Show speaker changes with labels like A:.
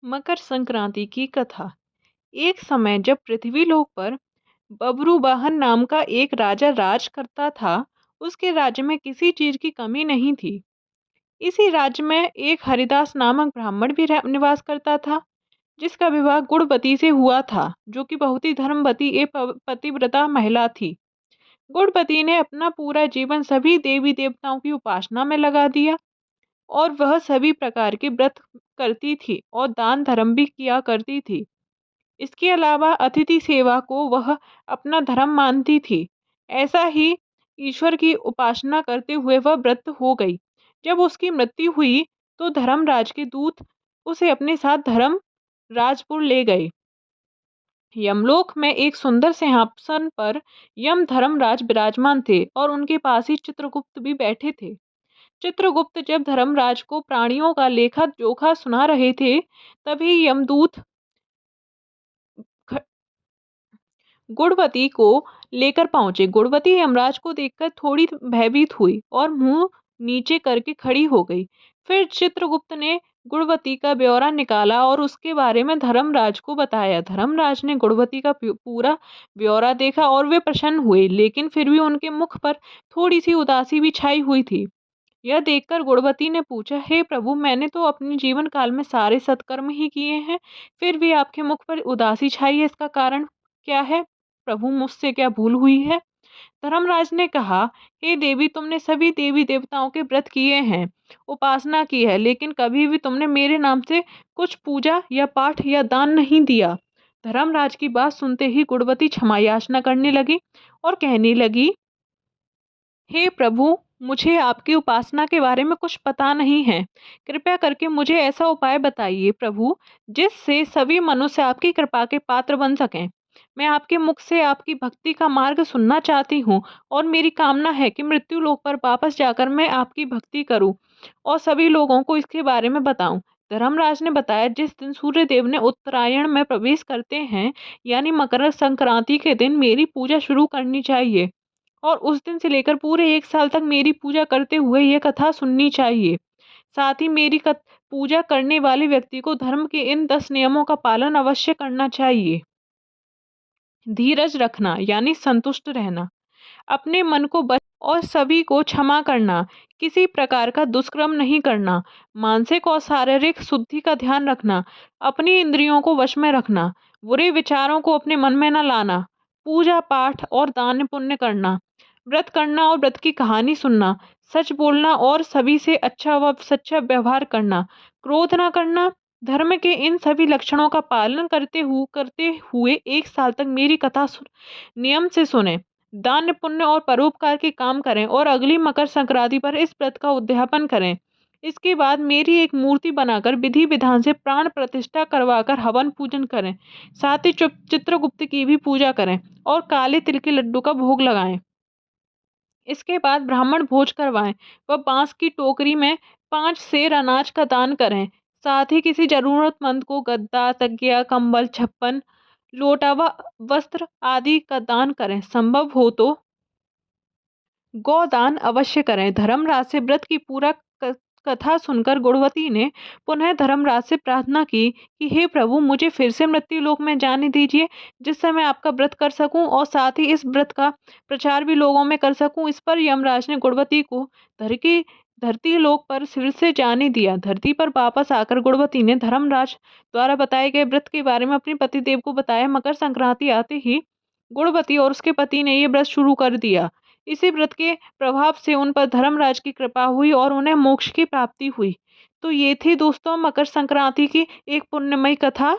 A: मकर संक्रांति की कथा। एक समय जब पृथ्वी लोक पर बब्रुवाहन नाम का एक राजा राज करता था। उसके राज्य में किसी चीज की कमी नहीं थी। इसी राज्य में एक हरिदास नामक ब्राह्मण भी निवास करता था, जिसका विवाह गुणवती से हुआ था, जो कि बहुत ही धर्मवती एक पतिव्रता महिला थी। गुणवती ने अपना पूरा जीवन सभी देवी देवताओं की उपासना में लगा दिया और वह सभी प्रकार के व्रत करती थी और दान धर्म भी किया करती थी। इसके अलावा अतिथि सेवा को वह अपना धर्म मानती थी। ऐसा ही ईश्वर की उपासना करते हुए वह व्रत हो गई। जब उसकी मृत्यु हुई तो धर्मराज के दूत उसे अपने साथ धर्म राजपुर ले गए। यमलोक में एक सुंदर सिंहासन पर यम धर्मराज विराजमान थे और उनके पास ही चित्रगुप्त भी बैठे थे। चित्रगुप्त जब धर्मराज को प्राणियों का लेखा जोखा सुना रहे थे, तभी यमदूत गुणवती को लेकर पहुंचे। गुणवती यमराज को देखकर थोड़ी भयभीत हुई और मुंह नीचे करके खड़ी हो गई। फिर चित्रगुप्त ने गुणवती का ब्यौरा निकाला और उसके बारे में धर्मराज को बताया। धर्मराज ने गुणवती का पूरा ब्यौरा देखा और वे प्रसन्न हुए, लेकिन फिर भी उनके मुख पर थोड़ी सी उदासी भी छाई हुई थी। यह देखकर गुणवती ने पूछा, हे प्रभु, मैंने तो अपने जीवन काल में सारे सत्कर्म ही किए हैं, फिर भी आपके मुख पर उदासी छाई है, इसका कारण क्या है? प्रभु, मुझसे क्या भूल हुई है? धर्मराज ने कहा, हे देवी, तुमने सभी देवी देवताओं के व्रत किए हैं, उपासना की है, लेकिन कभी भी तुमने मेरे नाम से कुछ पूजा या पाठ या दान नहीं दिया। धर्मराज की बात सुनते ही गुणवती क्षमा याचना करने लगी और कहने लगी, हे प्रभु, मुझे आपकी उपासना के बारे में कुछ पता नहीं है। कृपया करके मुझे ऐसा उपाय बताइए प्रभु, जिससे सभी मनुष्य आपकी कृपा के पात्र बन सकें। मैं आपके मुख से आपकी भक्ति का मार्ग सुनना चाहती हूँ और मेरी कामना है कि मृत्यु लोक पर वापस जाकर मैं आपकी भक्ति करूं और सभी लोगों को इसके बारे में बताऊं। धर्मराज ने बताया, जिस दिन सूर्य देव ने उत्तरायण में प्रवेश करते हैं, यानी मकर संक्रांति के दिन मेरी पूजा शुरू करनी चाहिए और उस दिन से लेकर पूरे 1 साल तक मेरी पूजा करते हुए यह कथा सुननी चाहिए। साथ ही मेरी पूजा करने वाले व्यक्ति को धर्म के इन 10 नियमों का पालन अवश्य करना चाहिए। धीरज रखना यानी संतुष्ट रहना, अपने मन को और सभी को क्षमा करना, किसी प्रकार का दुष्कर्म नहीं करना, मानसिक और शारीरिक शुद्धि का ध्यान रखना, अपनी इंद्रियों को वश में रखना, बुरे विचारों को अपने मन में न लाना, पूजा पाठ और दान पुण्य करना, व्रत करना और व्रत की कहानी सुनना, सच बोलना और सभी से अच्छा व सच्चा व्यवहार करना, क्रोध न करना। धर्म के इन सभी लक्षणों का पालन करते हुए 1 साल तक मेरी कथा नियम से सुने, दान पुण्य और परोपकार के काम करें और अगली मकर संक्रांति पर इस व्रत का उद्यापन करें। इसके बाद मेरी एक मूर्ति बनाकर विधि विधान से प्राण प्रतिष्ठा करवाकर हवन पूजन करें। साथ ही चित्रगुप्त की भी पूजा करें और काले तिल के लड्डू का भोग लगाएं। इसके बाद ब्राह्मण भोज करवाएं व बांस की टोकरी में 5 सेर अनाज का दान करें। साथ ही किसी जरूरतमंद को गद्दा, तकिया, कंबल, छप्पन, लोटा व वस्त्र आदि का दान करें। संभव हो तो गोदान अवश्य करें। धर्मराज से व्रत की पूरा कथा सुनकर गुणवती ने पुनः धर्मराज से प्रार्थना की कि हे प्रभु, मुझे फिर से मृत्यु लोक में जाने दीजिए, जिससे मैं आपका व्रत कर सकूं और साथ ही इस व्रत का प्रचार भी लोगों में कर सकूं। इस पर यमराज ने गुणवती को धरती लोक पर फिर से जाने दिया। धरती पर वापस आकर गुणवती ने धर्मराज द्वारा बताए गए व्रत के बारे में अपने पतिदेव को बताया। मकर संक्रांति आते ही गुणवती और उसके पति ने ये व्रत शुरू कर दिया। इसी व्रत के प्रभाव से उन पर धर्मराज की कृपा हुई और उन्हें मोक्ष की प्राप्ति हुई। तो ये थी दोस्तों मकर संक्रांति की एक पुण्यमयी कथा।